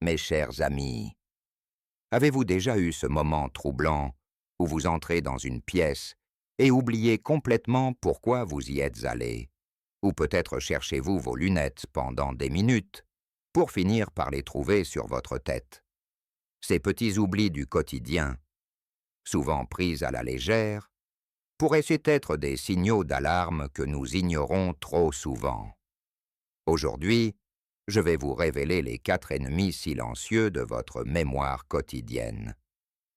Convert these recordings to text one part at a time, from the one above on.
Mes chers amis, avez-vous déjà eu ce moment troublant où vous entrez dans une pièce et oubliez complètement pourquoi vous y êtes allé? Ou peut-être cherchez-vous vos lunettes pendant des minutes pour finir par les trouver sur votre tête. Ces petits oublis du quotidien, souvent pris à la légère, pourraient être des signaux d'alarme que nous ignorons trop souvent. Aujourd'hui, je vais vous révéler les 4 ennemis silencieux de votre mémoire quotidienne.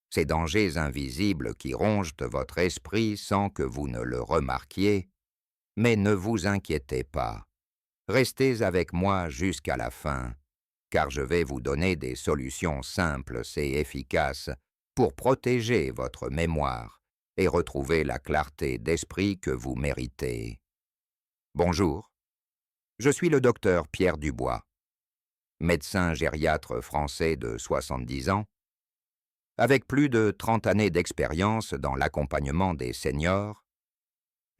Ces dangers invisibles qui rongent votre esprit sans que vous ne le remarquiez, mais ne vous inquiétez pas. Restez avec moi jusqu'à la fin, car je vais vous donner des solutions simples et efficaces pour protéger votre mémoire et retrouver la clarté d'esprit que vous méritez. Bonjour, je suis le docteur Pierre Dubois, médecin gériatre français de 70 ans, avec plus de 30 années d'expérience dans l'accompagnement des seniors.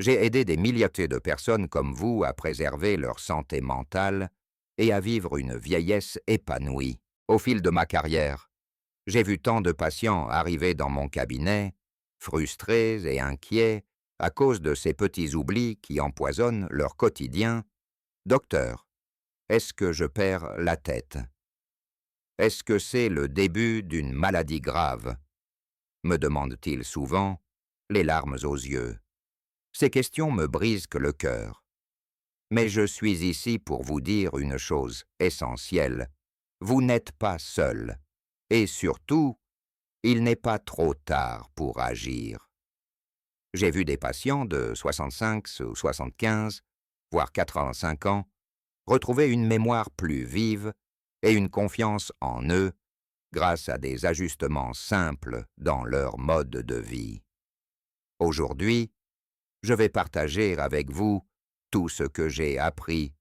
J'ai aidé des milliers de personnes comme vous à préserver leur santé mentale et à vivre une vieillesse épanouie. Au fil de ma carrière, j'ai vu tant de patients arriver dans mon cabinet, frustrés et inquiets à cause de ces petits oublis qui empoisonnent leur quotidien. Docteur, est-ce que je perds la tête? Est-ce que c'est le début d'une maladie grave? Me demande-t-il souvent, les larmes aux yeux. Ces questions me brisent le cœur. Mais je suis ici pour vous dire une chose essentielle. Vous n'êtes pas seul. Et surtout, il n'est pas trop tard pour agir. J'ai vu des patients de 65 ou 75, voire 85 ans, retrouver une mémoire plus vive et une confiance en eux grâce à des ajustements simples dans leur mode de vie. Aujourd'hui, je vais partager avec vous tout ce que j'ai appris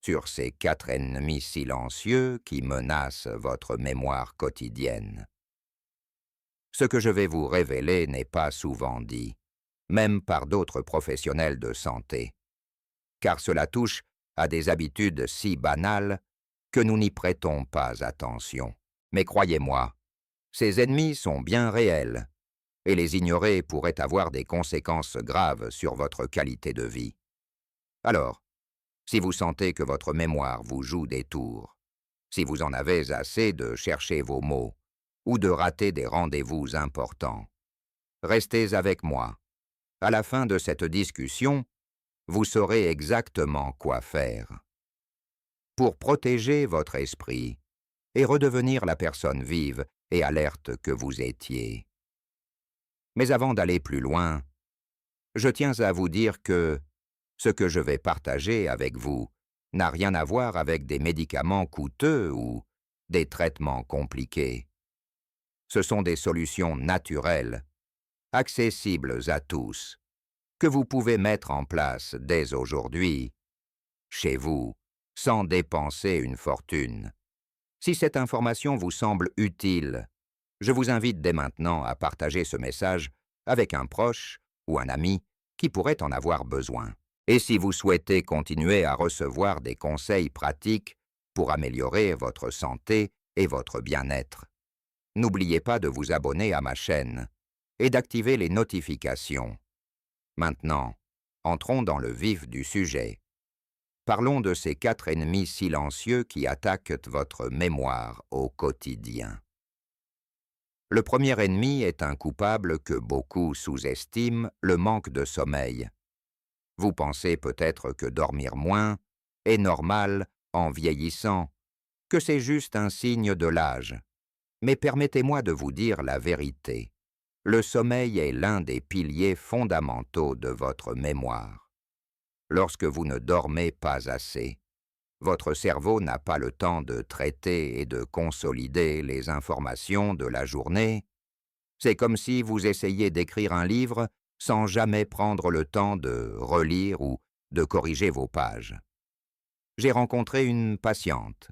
sur ces 4 ennemis silencieux qui menacent votre mémoire quotidienne. Ce que je vais vous révéler n'est pas souvent dit, même par d'autres professionnels de santé, car cela touche à des habitudes si banales que nous n'y prêtons pas attention. Mais croyez-moi, ces ennemis sont bien réels, et les ignorer pourrait avoir des conséquences graves sur votre qualité de vie. Alors, si vous sentez que votre mémoire vous joue des tours, si vous en avez assez de chercher vos mots ou de rater des rendez-vous importants, restez avec moi. À la fin de cette discussion, vous saurez exactement quoi faire. Pour protéger votre esprit et redevenir la personne vive et alerte que vous étiez. Mais avant d'aller plus loin, je tiens à vous dire que ce que je vais partager avec vous n'a rien à voir avec des médicaments coûteux ou des traitements compliqués. Ce sont des solutions naturelles, accessibles à tous, que vous pouvez mettre en place dès aujourd'hui, chez vous, sans dépenser une fortune. Si cette information vous semble utile, je vous invite dès maintenant à partager ce message avec un proche ou un ami qui pourrait en avoir besoin. Et si vous souhaitez continuer à recevoir des conseils pratiques pour améliorer votre santé et votre bien-être, n'oubliez pas de vous abonner à ma chaîne et d'activer les notifications. Maintenant, entrons dans le vif du sujet. Parlons de ces 4 ennemis silencieux qui attaquent votre mémoire au quotidien. Le premier ennemi est un coupable que beaucoup sous-estiment, le manque de sommeil. Vous pensez peut-être que dormir moins est normal en vieillissant, que c'est juste un signe de l'âge. Mais permettez-moi de vous dire la vérité. Le sommeil est l'un des piliers fondamentaux de votre mémoire. Lorsque vous ne dormez pas assez, votre cerveau n'a pas le temps de traiter et de consolider les informations de la journée. C'est comme si vous essayiez d'écrire un livre sans jamais prendre le temps de relire ou de corriger vos pages. J'ai rencontré une patiente,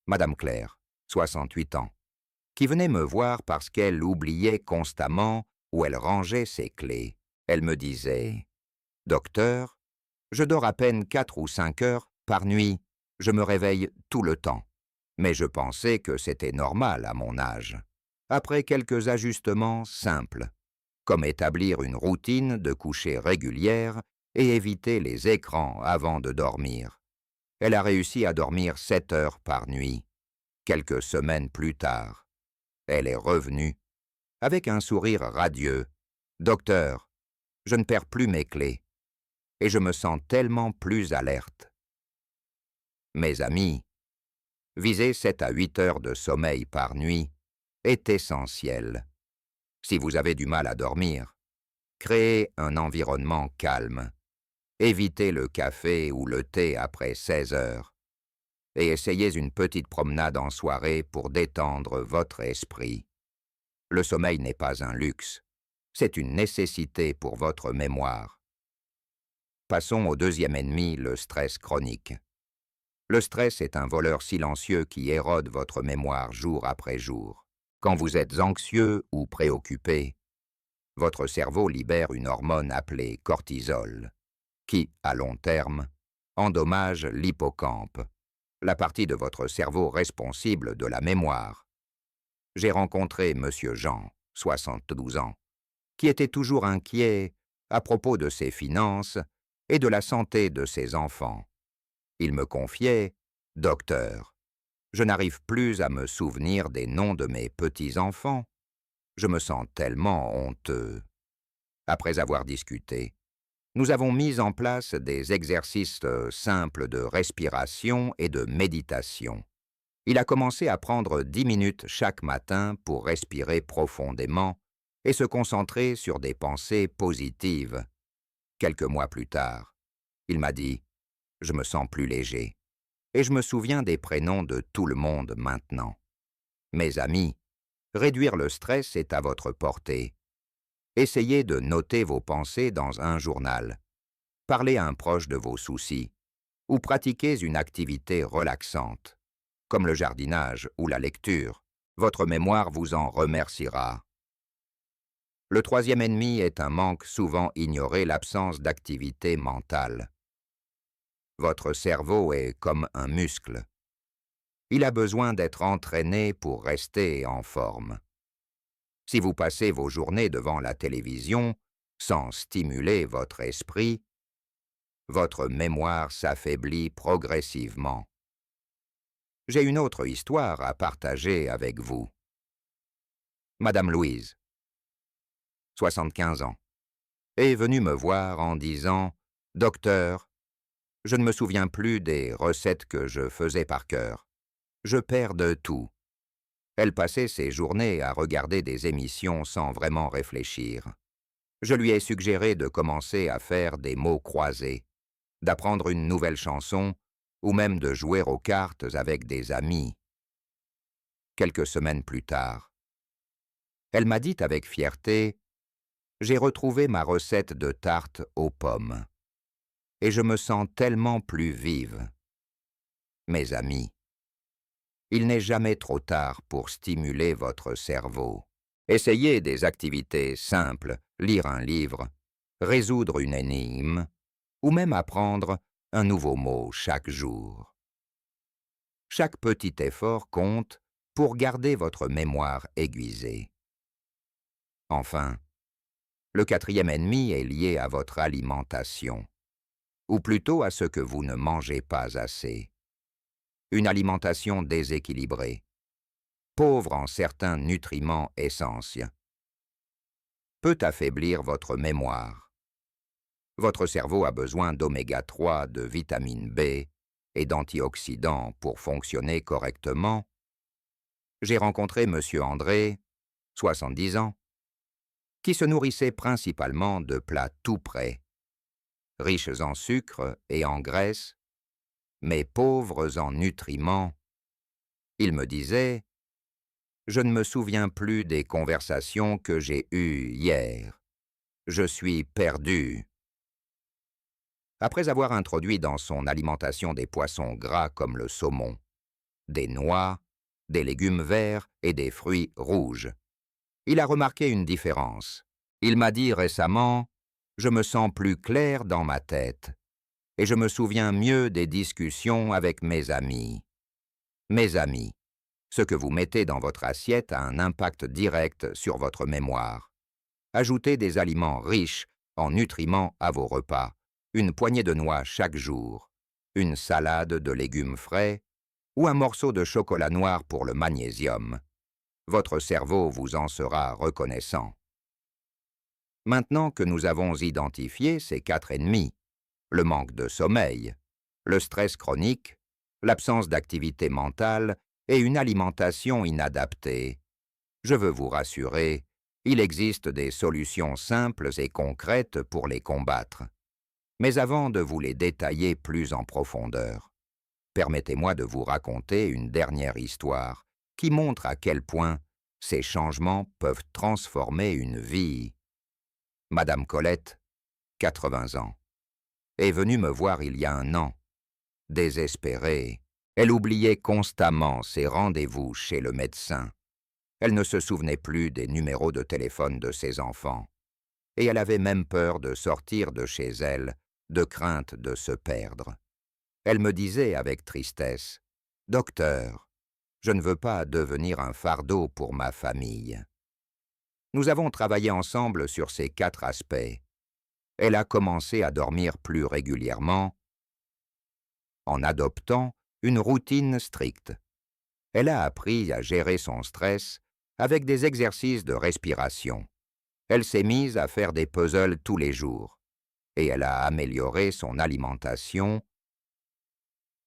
Madame Claire, 68 ans, qui venait me voir parce qu'elle oubliait constamment où elle rangeait ses clés. Elle me disait « Docteur, je dors à peine 4 ou 5 heures par nuit, je me réveille tout le temps. Mais je pensais que c'était normal à mon âge. Après quelques ajustements simples, comme établir une routine de coucher régulière et éviter les écrans avant de dormir. Elle a réussi à dormir 7 heures par nuit. Quelques semaines plus tard, elle est revenue, avec un sourire radieux. « Docteur, je ne perds plus mes clés, et je me sens tellement plus alerte. » Mes amis, viser 7 à 8 heures de sommeil par nuit est essentiel. Si vous avez du mal à dormir, créez un environnement calme. Évitez le café ou le thé après 16 heures et essayez une petite promenade en soirée pour détendre votre esprit. Le sommeil n'est pas un luxe, c'est une nécessité pour votre mémoire. Passons au deuxième ennemi, le stress chronique. Le stress est un voleur silencieux qui érode votre mémoire jour après jour. Quand vous êtes anxieux ou préoccupé, votre cerveau libère une hormone appelée cortisol, qui, à long terme, endommage l'hippocampe, la partie de votre cerveau responsable de la mémoire. J'ai rencontré M. Jean, 72 ans, qui était toujours inquiet à propos de ses finances et de la santé de ses enfants. Il me confiait « Docteur, je n'arrive plus à me souvenir des noms de mes petits-enfants. Je me sens tellement honteux. » Après avoir discuté, nous avons mis en place des exercices simples de respiration et de méditation. Il a commencé à prendre 10 minutes chaque matin pour respirer profondément et se concentrer sur des pensées positives. Quelques mois plus tard, il m'a dit « Je me sens plus léger et je me souviens des prénoms de tout le monde maintenant. » Mes amis, réduire le stress est à votre portée. Essayez de noter vos pensées dans un journal. Parlez à un proche de vos soucis ou pratiquez une activité relaxante, comme le jardinage ou la lecture. Votre mémoire vous en remerciera. Le troisième ennemi est un manque souvent ignoré, l'absence d'activité mentale. Votre cerveau est comme un muscle. Il a besoin d'être entraîné pour rester en forme. Si vous passez vos journées devant la télévision sans stimuler votre esprit, votre mémoire s'affaiblit progressivement. J'ai une autre histoire à partager avec vous. Madame Louise, 75 ans, est venue me voir en disant « Docteur, je ne me souviens plus des recettes que je faisais par cœur. Je perds de tout. » Elle passait ses journées à regarder des émissions sans vraiment réfléchir. Je lui ai suggéré de commencer à faire des mots croisés, d'apprendre une nouvelle chanson ou même de jouer aux cartes avec des amis. Quelques semaines plus tard, elle m'a dit avec fierté « J'ai retrouvé ma recette de tarte aux pommes et je me sens tellement plus vive. » Mes amis, il n'est jamais trop tard pour stimuler votre cerveau. Essayez des activités simples, lire un livre, résoudre une énigme, ou même apprendre un nouveau mot chaque jour. Chaque petit effort compte pour garder votre mémoire aiguisée. Enfin, le quatrième ennemi est lié à votre alimentation, ou plutôt à ce que vous ne mangez pas assez. Une alimentation déséquilibrée, pauvre en certains nutriments essentiels, peut affaiblir votre mémoire. Votre cerveau a besoin d'oméga 3, de vitamine B et d'antioxydants pour fonctionner correctement. J'ai rencontré M. André, 70 ans, qui se nourrissait principalement de plats tout prêts, riches en sucre et en graisse, mais pauvres en nutriments. Il me disait « Je ne me souviens plus des conversations que j'ai eues hier. Je suis perdu. » Après avoir introduit dans son alimentation des poissons gras comme le saumon, des noix, des légumes verts et des fruits rouges, il a remarqué une différence. Il m'a dit récemment « Je me sens plus clair dans ma tête et je me souviens mieux des discussions avec mes amis. » Mes amis, ce que vous mettez dans votre assiette a un impact direct sur votre mémoire. Ajoutez des aliments riches en nutriments à vos repas, une poignée de noix chaque jour, une salade de légumes frais ou un morceau de chocolat noir pour le magnésium. Votre cerveau vous en sera reconnaissant. Maintenant que nous avons identifié ces 4 ennemis, le manque de sommeil, le stress chronique, l'absence d'activité mentale et une alimentation inadaptée, je veux vous rassurer, il existe des solutions simples et concrètes pour les combattre. Mais avant de vous les détailler plus en profondeur, permettez-moi de vous raconter une dernière histoire qui montre à quel point ces changements peuvent transformer une vie. Madame Colette, 80 ans, est venue me voir il y a un an. Désespérée, elle oubliait constamment ses rendez-vous chez le médecin. Elle ne se souvenait plus des numéros de téléphone de ses enfants. Et elle avait même peur de sortir de chez elle, de crainte de se perdre. Elle me disait avec tristesse, « Docteur, je ne veux pas devenir un fardeau pour ma famille. » Nous avons travaillé ensemble sur ces 4 aspects. Elle a commencé à dormir plus régulièrement en adoptant une routine stricte. Elle a appris à gérer son stress avec des exercices de respiration. Elle s'est mise à faire des puzzles tous les jours et elle a amélioré son alimentation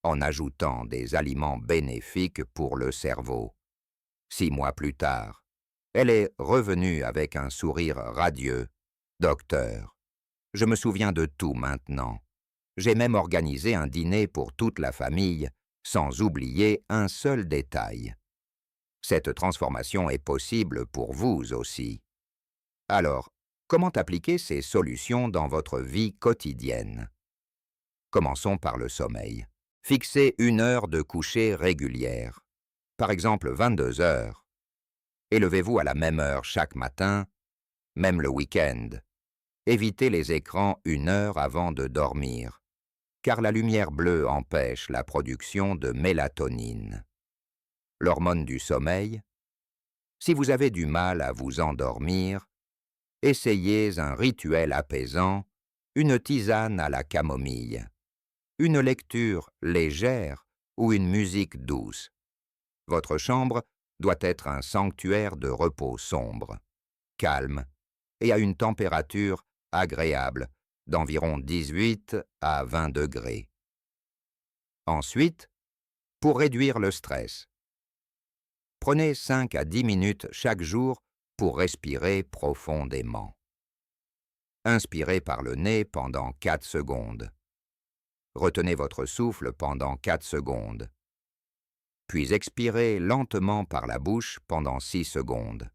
en ajoutant des aliments bénéfiques pour le cerveau. 6 mois plus tard, elle est revenue avec un sourire radieux. « Docteur, je me souviens de tout maintenant. J'ai même organisé un dîner pour toute la famille, sans oublier un seul détail. » Cette transformation est possible pour vous aussi. Alors, comment appliquer ces solutions dans votre vie quotidienne? Commençons par le sommeil. Fixez une heure de coucher régulière, par exemple 22 heures. Élevez-vous à la même heure chaque matin, même le week-end. Évitez les écrans 1 heure avant de dormir, car la lumière bleue empêche la production de mélatonine, l'hormone du sommeil. Si vous avez du mal à vous endormir, essayez un rituel apaisant, une tisane à la camomille, une lecture légère ou une musique douce. Votre chambre doit être un sanctuaire de repos sombre, calme et à une température agréable d'environ 18 à 20 degrés. Ensuite, pour réduire le stress, prenez 5 à 10 minutes chaque jour pour respirer profondément. Inspirez par le nez pendant 4 secondes. Retenez votre souffle pendant 4 secondes. Puis expirez lentement par la bouche pendant 6 secondes.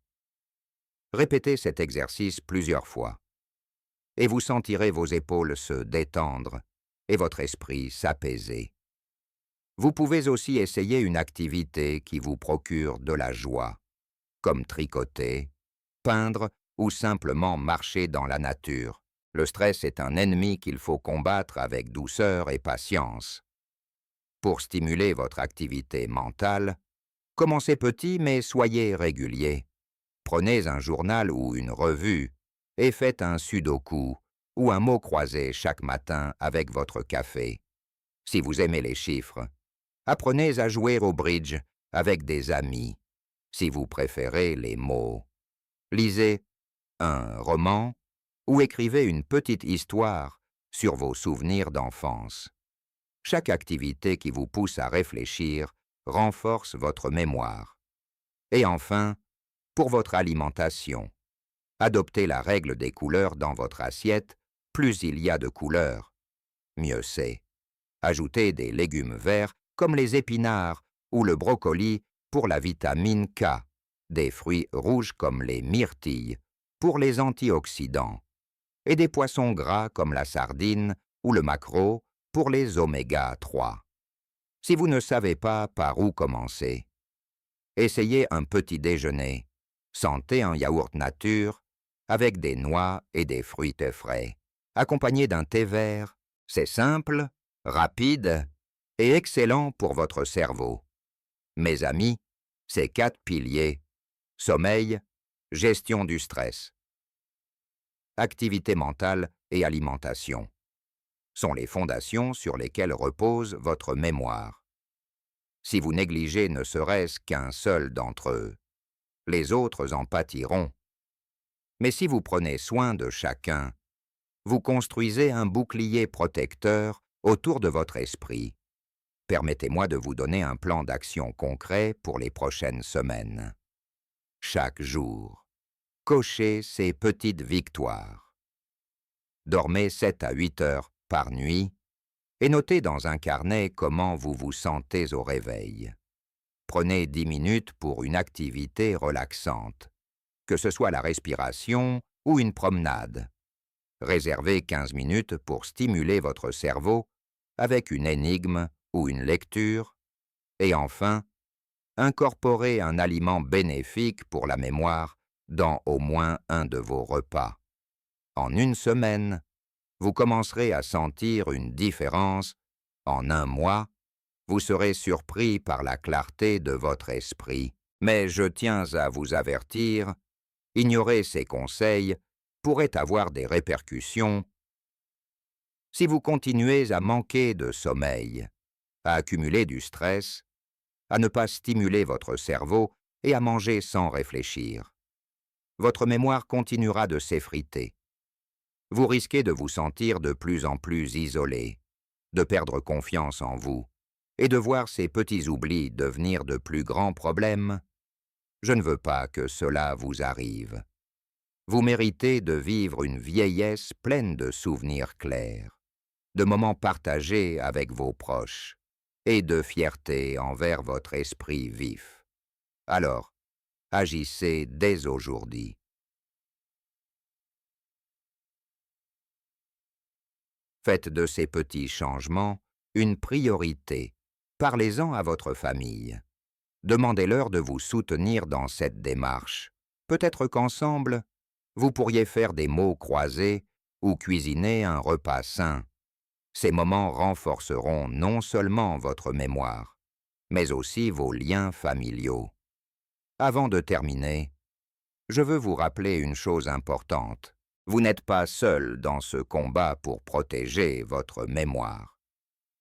Répétez cet exercice plusieurs fois, et vous sentirez vos épaules se détendre et votre esprit s'apaiser. Vous pouvez aussi essayer une activité qui vous procure de la joie, comme tricoter, peindre ou simplement marcher dans la nature. Le stress est un ennemi qu'il faut combattre avec douceur et patience. Pour stimuler votre activité mentale, commencez petit mais soyez régulier. Prenez un journal ou une revue et faites un sudoku ou un mot croisé chaque matin avec votre café. Si vous aimez les chiffres, apprenez à jouer au bridge avec des amis. Si vous préférez les mots, lisez un roman ou écrivez une petite histoire sur vos souvenirs d'enfance. Chaque activité qui vous pousse à réfléchir renforce votre mémoire. Et enfin, pour votre alimentation, adoptez la règle des couleurs dans votre assiette. Plus il y a de couleurs, mieux c'est. Ajoutez des légumes verts comme les épinards ou le brocoli pour la vitamine K, des fruits rouges comme les myrtilles pour les antioxydants, et des poissons gras comme la sardine ou le maquereau pour les oméga 3. Si vous ne savez pas par où commencer, essayez un petit déjeuner. Sentez un yaourt nature avec des noix et des fruits frais, accompagné d'un thé vert. C'est simple, rapide et excellent pour votre cerveau. Mes amis, ces 4 piliers, sommeil, gestion du stress, activité mentale et alimentation, sont les fondations sur lesquelles repose votre mémoire. Si vous négligez ne serait-ce qu'un seul d'entre eux, les autres en pâtiront. Mais si vous prenez soin de chacun, vous construisez un bouclier protecteur autour de votre esprit. Permettez-moi de vous donner un plan d'action concret pour les prochaines semaines. Chaque jour, cochez ces petites victoires. Dormez 7 à 8 heures par nuit et notez dans un carnet comment vous vous sentez au réveil. Prenez 10 minutes pour une activité relaxante, que ce soit la respiration ou une promenade. Réservez 15 minutes pour stimuler votre cerveau avec une énigme ou une lecture. Et enfin, incorporez un aliment bénéfique pour la mémoire dans au moins un de vos repas. En une semaine, vous commencerez à sentir une différence. En un mois, vous serez surpris par la clarté de votre esprit. Mais je tiens à vous avertir, ignorer ces conseils pourrait avoir des répercussions. Si vous continuez à manquer de sommeil, à accumuler du stress, à ne pas stimuler votre cerveau et à manger sans réfléchir, votre mémoire continuera de s'effriter. Vous risquez de vous sentir de plus en plus isolé, de perdre confiance en vous et de voir ces petits oublis devenir de plus grands problèmes. Je ne veux pas que cela vous arrive. Vous méritez de vivre une vieillesse pleine de souvenirs clairs, de moments partagés avec vos proches et de fierté envers votre esprit vif. Alors, agissez dès aujourd'hui. Faites de ces petits changements une priorité. Parlez-en à votre famille. Demandez-leur de vous soutenir dans cette démarche. Peut-être qu'ensemble, vous pourriez faire des mots croisés ou cuisiner un repas sain. Ces moments renforceront non seulement votre mémoire, mais aussi vos liens familiaux. Avant de terminer, je veux vous rappeler une chose importante. Vous n'êtes pas seul dans ce combat pour protéger votre mémoire.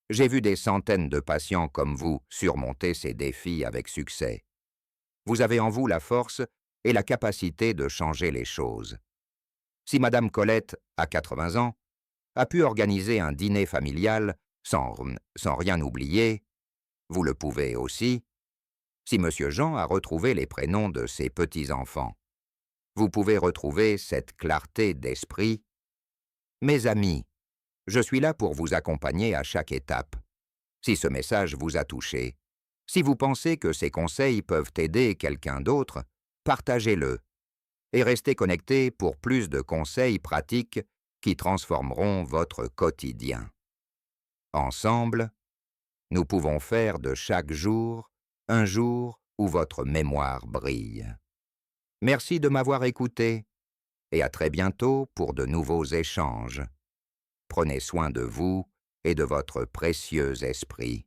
J'ai vu des centaines de patients comme vous surmonter ces défis avec succès. Vous avez en vous la force et la capacité de changer les choses. Si Madame Colette, à 80 ans, a pu organiser un dîner familial sans rien oublier, vous le pouvez aussi. Si Monsieur Jean a retrouvé les prénoms de ses petits-enfants, vous pouvez retrouver cette clarté d'esprit. Mes amis, je suis là pour vous accompagner à chaque étape. Si ce message vous a touché, si vous pensez que ces conseils peuvent aider quelqu'un d'autre, partagez-le et restez connectés pour plus de conseils pratiques qui transformeront votre quotidien. Ensemble, nous pouvons faire de chaque jour un jour où votre mémoire brille. Merci de m'avoir écouté et à très bientôt pour de nouveaux échanges. Prenez soin de vous et de votre précieux esprit.